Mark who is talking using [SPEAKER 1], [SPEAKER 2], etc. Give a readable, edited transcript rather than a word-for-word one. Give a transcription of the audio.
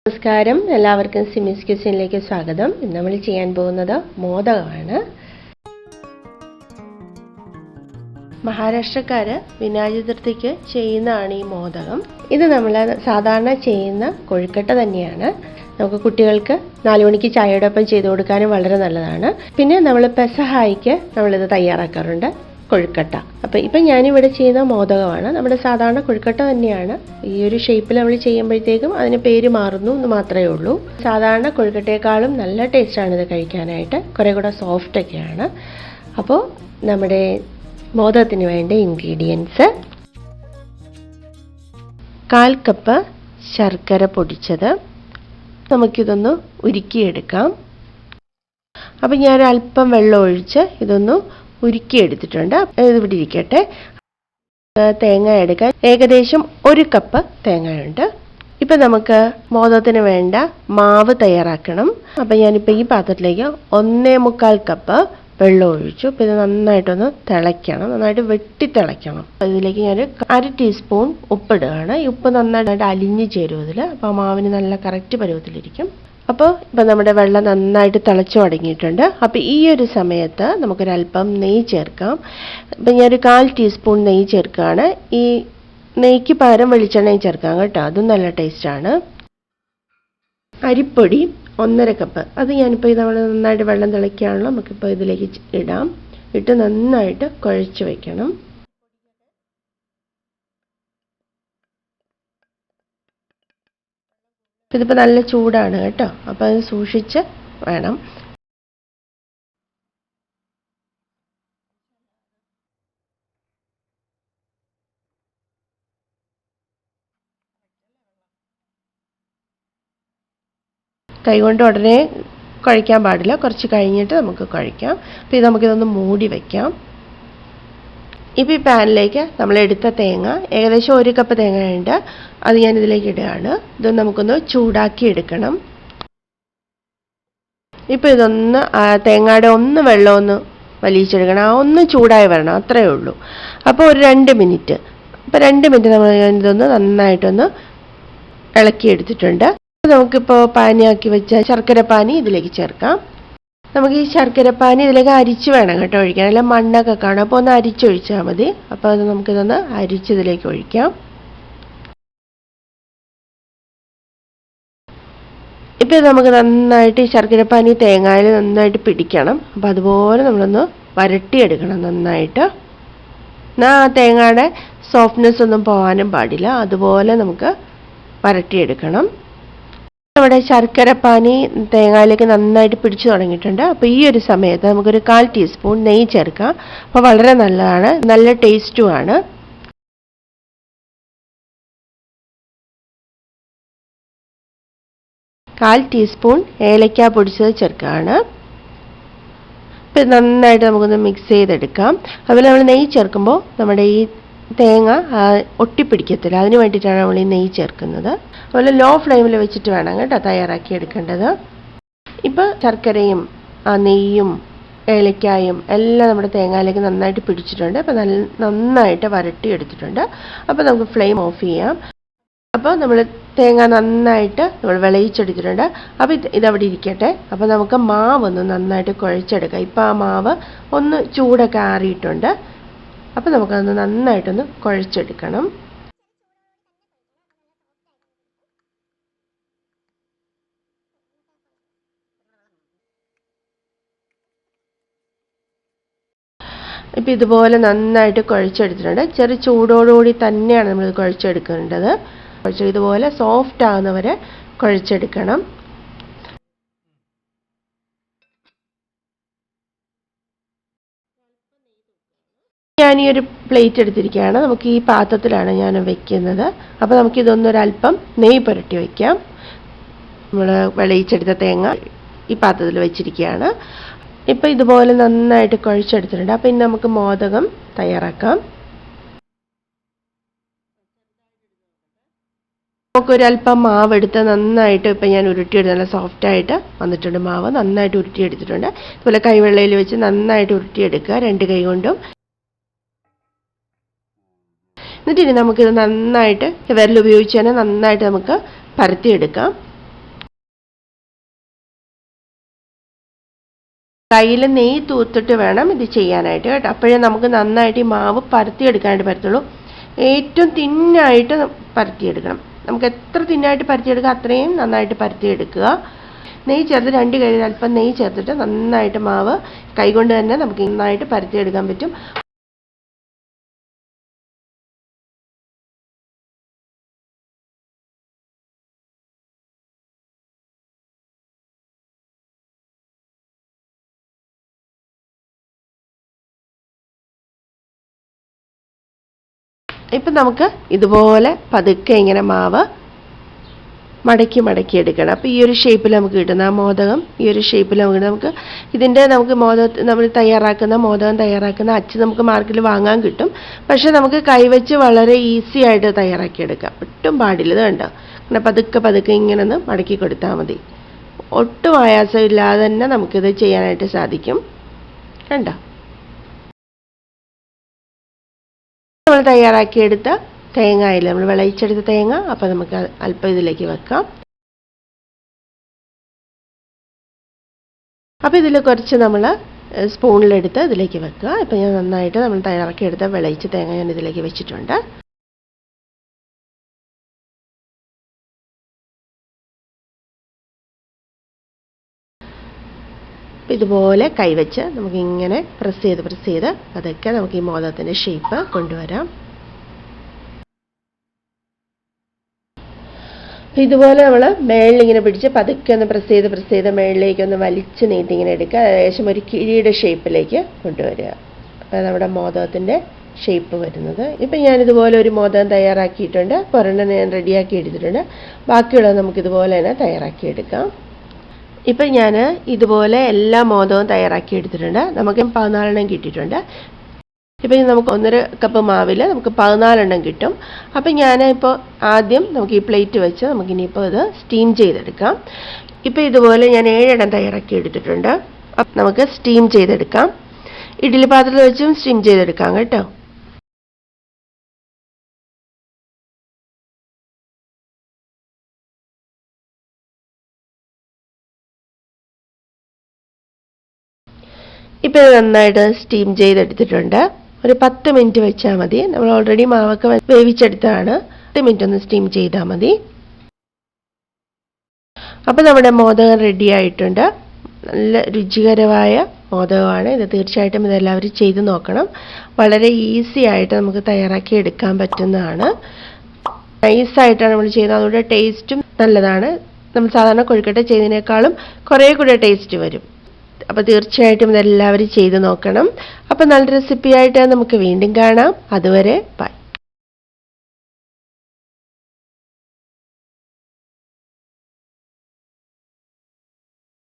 [SPEAKER 1] നമസ്കാരം, എല്ലാവർക്കും സിമിസ് ക്യൂസിനിലേക്ക് സ്വാഗതം. ഇന്ന് നമ്മൾ ചെയ്യാൻ പോകുന്നത് മോദകമാണ്. മഹാരാഷ്ട്രക്കാർ വിനായക ചതുർത്ഥിക്ക് ചെയ്യുന്നതാണ് ഈ മോദകം. ഇത് നമ്മൾ സാധാരണ ചെയ്യുന്ന കൊഴുക്കട്ട തന്നെയാണ്. നമുക്ക് കുട്ടികൾക്ക് 4 മണിക്ക് ചായയോടൊപ്പം ചെയ്ത് കൊടുക്കാനും വളരെ നല്ലതാണ്. പിന്നെ നമ്മൾ പെസഹായിക്ക് നമ്മളിത് തയ്യാറാക്കാറുണ്ട്, കൊഴുക്കട്ട. അപ്പം ഇപ്പം ഞാനിവിടെ ചെയ്യുന്ന മോദകമാണ്. നമ്മുടെ സാധാരണ കൊഴുക്കട്ട തന്നെയാണ്. ഈ ഒരു ഷേപ്പിൽ നമ്മൾ ചെയ്യുമ്പോഴത്തേക്കും അതിന് പേര് മാറുന്നു എന്ന് മാത്രമേ ഉള്ളൂ. സാധാരണ കൊഴുക്കട്ടയെക്കാളും നല്ല ടേസ്റ്റാണ് ഇത് കഴിക്കാനായിട്ട്, കുറേ കൂടെ സോഫ്റ്റൊക്കെയാണ്. അപ്പോൾ നമ്മുടെ മോദകത്തിന് വേണ്ട ഇൻഗ്രീഡിയൻസ്: 1/4 കപ്പ് ശർക്കര പൊടിച്ചത്. നമുക്കിതൊന്ന് ഉരുക്കിയെടുക്കാം. അപ്പം ഞാനൊരല്പം വെള്ളം ഒഴിച്ച് ഇതൊന്ന് ഉരുക്കിയെടുത്തിട്ടുണ്ട്. ഇതിവിടെ ഇരിക്കട്ടെ. തേങ്ങ എടുക്കാൻ ഏകദേശം 1 കപ്പ് തേങ്ങയുണ്ട്. ഇപ്പം നമുക്ക് മോദകത്തിന് വേണ്ട മാവ് തയ്യാറാക്കണം. അപ്പം ഞാനിപ്പോൾ ഈ പാത്രത്തിലേക്ക് 1/4 കപ്പ് വെള്ളം ഒഴിച്ചു. അപ്പം ഇത് നന്നായിട്ടൊന്ന് തിളയ്ക്കണം, നന്നായിട്ട് വെട്ടി തിളയ്ക്കണം. ഇതിലേക്ക് ഞാൻ 1/2 ടീസ്പൂൺ ഉപ്പിടുകയാണ്. ഈ ഉപ്പ് നന്നായിട്ട് അലിഞ്ഞ് ചേരും ഇതിൽ. അപ്പോൾ ആ മാവിന് നല്ല കറക്റ്റ് പരുവത്തിലിരിക്കും. അപ്പോൾ ഇപ്പം നമ്മുടെ വെള്ളം നന്നായിട്ട് തിളച്ചു തുടങ്ങിയിട്ടുണ്ട്. അപ്പോൾ ഈ ഒരു സമയത്ത് നമുക്കൊരല്പം നെയ്യ് ചേർക്കാം. അപ്പം ഞാനൊരു 1/4 ടീസ്പൂൺ നെയ്യ് ചേർക്കുകയാണ്. ഈ നെയ്ക്ക് പകരം വെളിച്ചെണ്ണയും ചേർക്കാം കേട്ടോ, അതും നല്ല ടേസ്റ്റാണ്. അരിപ്പൊടി 1/2 കപ്പ്. അത് ഞാനിപ്പോൾ ഇത് നമ്മൾ നന്നായിട്ട് വെള്ളം തിളയ്ക്കുകയാണല്ലോ, നമുക്കിപ്പോൾ ഇതിലേക്ക് ഇടാം. ഇട്ട് നന്നായിട്ട് കുഴച്ച് വയ്ക്കണം. ഇതിപ്പോൾ നല്ല ചൂടാണ് കേട്ടോ, അപ്പോൾ അത് സൂക്ഷിച്ച് വേണം. കൈകൊണ്ട് ഉടനെ കുഴയ്ക്കാൻ പാടില്ല, കുറച്ച് കഴിഞ്ഞിട്ട് നമുക്ക് കുഴയ്ക്കാം. അപ്പോൾ ഇത് നമുക്കിതൊന്ന് മൂടി വയ്ക്കാം. ഇപ്പോൾ ഈ പാനിലേക്ക് നമ്മൾ എടുത്ത തേങ്ങ, ഏകദേശം 1 കപ്പ് തേങ്ങയുണ്ട്, അത് ഞാൻ ഇതിലേക്ക് ഇടുകയാണ്. ഇത് നമുക്കൊന്ന് ചൂടാക്കി എടുക്കണം. ഇപ്പോൾ ഇതൊന്ന് തേങ്ങയുടെ വെള്ളം ഒന്ന് വലിയിച്ചെടുക്കണം. ഒന്ന് ചൂടായി വരണം, അത്രയേ ഉള്ളൂ. അപ്പോൾ ഒരു 2 മിനിറ്റ്. അപ്പോൾ 2 മിനിറ്റ് നമ്മൾ ഇതൊന്ന് നന്നായിട്ടൊന്ന് ഇളക്കിയെടുത്തിട്ടുണ്ട്. നമുക്കിപ്പോൾ പാനിയാക്കി വെച്ച ശർക്കര പാനി ഇതിലേക്ക് ചേർക്കാം. നമുക്ക് ഈ ശർക്കര പാനി ഇതിലേക്ക് അരിച്ച് വേണം കേട്ടോ ഒഴിക്കാൻ, അല്ല മണ്ണൊക്കെ കാണും. അപ്പോൾ ഒന്ന് അരിച്ചൊഴിച്ചാൽ മതി. അപ്പോൾ അത് നമുക്കിതൊന്ന് അരിച്ച് ഇതിലേക്ക് ഒഴിക്കാം. ഇപ്പോൾ നമുക്ക് നന്നായിട്ട് ഈ ശർക്കര പാനി തേങ്ങയിൽ നന്നായിട്ട് പിടിക്കണം. അപ്പോൾ അതുപോലെ നമ്മളൊന്ന് വരട്ടിയെടുക്കണം നന്നായിട്ട്. എന്നാൽ ആ തേങ്ങയുടെ സോഫ്റ്റ്നെസ് ഒന്നും പോകാനും പാടില്ല, അതുപോലെ നമുക്ക് വരട്ടിയെടുക്കണം. നമ്മുടെ ശർക്കരപ്പാനി തേങ്ങയിലേക്ക് നന്നായിട്ട് പിടിച്ചു തുടങ്ങിയിട്ടുണ്ട്. അപ്പോൾ ഈ ഒരു സമയത്ത് നമുക്കൊരു 1/4 ടീസ്പൂൺ നെയ്യ് ചേർക്കാം. അപ്പോൾ വളരെ നല്ലതാണ്, നല്ല ടേസ്റ്റുമാണ്. കാൽ ടീസ്പൂൺ ഏലക്ക പൊടിച്ചത് ചേർക്കുകയാണ്. അപ്പോൾ നന്നായിട്ട് നമുക്കൊന്ന് മിക്സ് ചെയ്തെടുക്കാം. അതുപോലെ നമ്മൾ നെയ്യ് ചേർക്കുമ്പോൾ നമ്മുടെ ഈ തേങ്ങ ഒട്ടിപ്പിടിക്കത്തില്ല, അതിന് വേണ്ടിയിട്ടാണ് നമ്മൾ ഈ നെയ്യ് ചേർക്കുന്നത്. അതുപോലെ ലോ ഫ്ലെയിമിൽ വെച്ചിട്ട് വേണം കേട്ടോ തയ്യാറാക്കി എടുക്കേണ്ടത്. ഇപ്പോൾ ശർക്കരയും നെയ്യും ഏലക്കായും എല്ലാം നമ്മുടെ തേങ്ങയിലേക്ക് നന്നായിട്ട് പിടിച്ചിട്ടുണ്ട്. അപ്പോൾ നന്നായിട്ട് വരട്ടി എടുത്തിട്ടുണ്ട്. അപ്പോൾ നമുക്ക് ഫ്ലെയിം ഓഫ് ചെയ്യാം. അപ്പോൾ നമ്മൾ തേങ്ങ നന്നായിട്ട് നമ്മൾ വിളയിച്ചെടുത്തിട്ടുണ്ട്. അപ്പോൾ ഇതവിടെ ഇരിക്കട്ടെ. അപ്പോൾ നമുക്ക് മാവൊന്ന് നന്നായിട്ട് കുഴച്ചെടുക്കാം. ഇപ്പോൾ ആ മാവ് ഒന്ന് ചൂടൊക്കെ ആറിയിട്ടുണ്ട്. അപ്പോൾ നമുക്കതൊന്ന് നന്നായിട്ടൊന്ന് കുഴച്ചെടുക്കണം. ഇപ്പോൾ ഇതുപോലെ നന്നായിട്ട് കുഴച്ചെടുത്തിട്ടുണ്ട്. ചെറിയ ചൂടോടുകൂടി തന്നെയാണ് നമ്മളിത് കുഴച്ചെടുക്കേണ്ടത്. ഇതുപോലെ സോഫ്റ്റ് ആകുന്നവരെ കുഴച്ചെടുക്കണം. ഞാൻ ഈ ഒരു പ്ലേറ്റ് എടുത്തിരിക്കുകയാണ്. നമുക്ക് ഈ പാത്രത്തിലാണ് ഞാൻ വെക്കുന്നത്. അപ്പോൾ നമുക്കിതൊന്നൊരല്പം നെയ്യ് പുരട്ടി വയ്ക്കാം. നമ്മൾ വിളയിച്ചെടുത്ത തേങ്ങ ഈ പാത്രത്തിൽ വെച്ചിരിക്കുകയാണ്. ഇപ്പോൾ ഇതുപോലെ നന്നായിട്ട് കുഴച്ചെടുത്തിട്ടുണ്ട്. അപ്പോൾ ഇനി നമുക്ക് മോദകം തയ്യാറാക്കാം. നമുക്കൊരല്പം മാവ് എടുത്ത് നന്നായിട്ട് ഇപ്പം ഞാൻ ഉരുട്ടിയെടുത്ത് നല്ല സോഫ്റ്റായിട്ട് വന്നിട്ടുണ്ട്. മാവ് നന്നായിട്ട് ഉരുട്ടിയെടുത്തിട്ടുണ്ട്. അതുപോലെ കൈവെള്ളയിൽ വെച്ച് നന്നായിട്ട് ഉരുട്ടിയെടുക്കുക 2 കൈ കൊണ്ടും. എന്നിട്ട് ഇനി നമുക്കിത് നന്നായിട്ട് വിരൽ ഉപയോഗിച്ച് തന്നെ നന്നായിട്ട് നമുക്ക് പരത്തിയെടുക്കാം. കയ്യിൽ നെയ്യ് തൂത്തിട്ട് വേണം ഇത് ചെയ്യാനായിട്ട് കേട്ടോ. അപ്പോഴേ നമുക്ക് നന്നായിട്ട് ഈ മാവ് പരത്തിയെടുക്കാനായിട്ട് പറ്റത്തുള്ളൂ. ഏറ്റവും തിന്നായിട്ട് പരത്തിയെടുക്കണം. നമുക്ക് എത്ര തിന്നായിട്ട് പരത്തിയെടുക്കുക അത്രയും നന്നായിട്ട് പരത്തിയെടുക്കുക. നെയ്യ് ചേർത്ത് 2 കയ്യിൽ അല്പം നെയ്യ് ചേർത്തിട്ട് നന്നായിട്ട് മാവ് കൈകൊണ്ട് തന്നെ നമുക്ക് നന്നായിട്ട് പരത്തിയെടുക്കാൻ പറ്റും. ഇപ്പം നമുക്ക് ഇതുപോലെ പതുക്കെ ഇങ്ങനെ മാവ് മടക്കി എടുക്കണം. അപ്പോൾ ഈ ഒരു ഷേപ്പിൽ നമുക്ക് കിട്ടുന്ന ആ മോദകം ഈ ഒരു ഷേപ്പിൽ നമുക്ക് ഇതിൻ്റെ നമുക്ക് നമ്മൾ മോദകം തയ്യാറാക്കുന്ന അച്ച് നമുക്ക് മാർക്കറ്റിൽ വാങ്ങാൻ കിട്ടും. പക്ഷേ നമുക്ക് കൈവച്ച് വളരെ ഈസി ആയിട്ട് തയ്യാറാക്കിയെടുക്കാം. ഒട്ടും പാടില്ല. ഇത് കണ്ടോ, അങ്ങനെ പതുക്കെ ഇങ്ങനെ ഒന്ന് മടക്കി കൊടുത്താൽ മതി. ഒട്ടും ആയാസമില്ലാതെ തന്നെ നമുക്കിത് ചെയ്യാനായിട്ട് സാധിക്കും. കണ്ടോ, നമ്മൾ തയ്യാറാക്കിയെടുത്ത തേങ്ങയില്ല, നമ്മൾ വിളയിച്ചെടുത്ത തേങ്ങ. അപ്പോൾ നമുക്ക് അല്പം ഇതിലേക്ക് വെക്കാം. അപ്പോൾ ഇതിൽ കുറച്ച് നമ്മൾ സ്പൂണിലെടുത്ത് ഇതിലേക്ക് വെക്കുക. ഇപ്പോൾ ഞാൻ നന്നായിട്ട് നമ്മൾ തയ്യാറാക്കിയെടുത്ത വിളയിച്ച തേങ്ങ ഞാൻ ഇതിലേക്ക് വെച്ചിട്ടുണ്ട്. ഇതുപോലെ കൈവച്ച് നമുക്കിങ്ങനെ പ്രസ് ചെയ്ത് അതൊക്കെ നമുക്ക് ഈ മോദകത്തിൻ്റെ ഷേപ്പ് കൊണ്ടുവരാം. ഇതുപോലെ നമ്മൾ മേളിലിങ്ങനെ പിടിച്ച് പതുക്കെ ഒന്ന് പ്രസ് ചെയ്ത് മേളിലേക്ക് ഒന്ന് വലിച്ച് നീട്ടി ഇങ്ങനെ എടുക്കുക. ഏകദേശം ഒരു കിഴിയുടെ ഷേപ്പിലേക്ക് കൊണ്ടുവരിക. അപ്പോൾ നമ്മുടെ മോദകത്തിൻ്റെ ഷേപ്പ് വരുന്നത്. ഇപ്പം ഞാനിതുപോലെ ഒരു മോദകം തയ്യാറാക്കിയിട്ടുണ്ട്. ഒരെണ്ണം ഞാൻ റെഡിയാക്കി എടുത്തിട്ടുണ്ട്. ബാക്കിയുള്ളത് നമുക്കിതുപോലെ തന്നെ തയ്യാറാക്കിയെടുക്കാം. ഇപ്പം ഞാൻ ഇതുപോലെ എല്ലാ മോദകവും തയ്യാറാക്കി എടുത്തിട്ടുണ്ട്. നമുക്ക് 14 കിട്ടിയിട്ടുണ്ട്. ഇപ്പം നമുക്ക് 1.5 കപ്പ് മാവിൽ നമുക്ക് 14 കിട്ടും. അപ്പം ഞാനിപ്പോൾ ആദ്യം നമുക്ക് ഈ പ്ലേറ്റ് വെച്ച് നമുക്കിനിയിപ്പോൾ ഇത് സ്റ്റീം ചെയ്തെടുക്കാം. ഇപ്പം ഇതുപോലെ ഞാൻ 7 തയ്യാറാക്കി എടുത്തിട്ടുണ്ട്. അപ്പം നമുക്ക് സ്റ്റീം ചെയ്തെടുക്കാം. ഇഡ്ഡലി പാത്രത്തിൽ വെച്ചും സ്റ്റീം ചെയ്തെടുക്കാം കേട്ടോ. ഇപ്പോൾ ഇത് നന്നായിട്ട് സ്റ്റീം ചെയ്തെടുത്തിട്ടുണ്ട്. ഒരു 10 മിനിറ്റ് വെച്ചാൽ മതി. നമ്മൾ ഓൾറെഡി മാവൊക്കെ വേവിച്ചെടുത്തതാണ്. 10 മിനിറ്റ് ഒന്ന് സ്റ്റീം ചെയ്താൽ മതി. അപ്പോൾ നമ്മുടെ മോദകം റെഡി ആയിട്ടുണ്ട്. നല്ല രുചികരമായ മോദകമാണ് ഇത്. തീർച്ചയായിട്ടും ഇതെല്ലാവരും ചെയ്ത് നോക്കണം. വളരെ ഈസി ആയിട്ട് നമുക്ക് തയ്യാറാക്കി എടുക്കാൻ പറ്റുന്നതാണ്. നൈസായിട്ടാണ് നമ്മൾ ചെയ്യുന്നത്. അതുകൊണ്ട് ടേസ്റ്റും നല്ലതാണ്. നമ്മൾ സാധാരണ കൊഴുക്കട്ട ചെയ്യുന്നതിനേക്കാളും കുറേ കൂടെ ടേസ്റ്റ് വരും. അപ്പോൾ തീർച്ചയായിട്ടും ഇതെല്ലാവരും ചെയ്ത് നോക്കണം. അപ്പോൾ നല്ല റെസിപ്പിയായിട്ട് നമുക്ക് വീണ്ടും കാണാം. അതുവരെ ബൈ.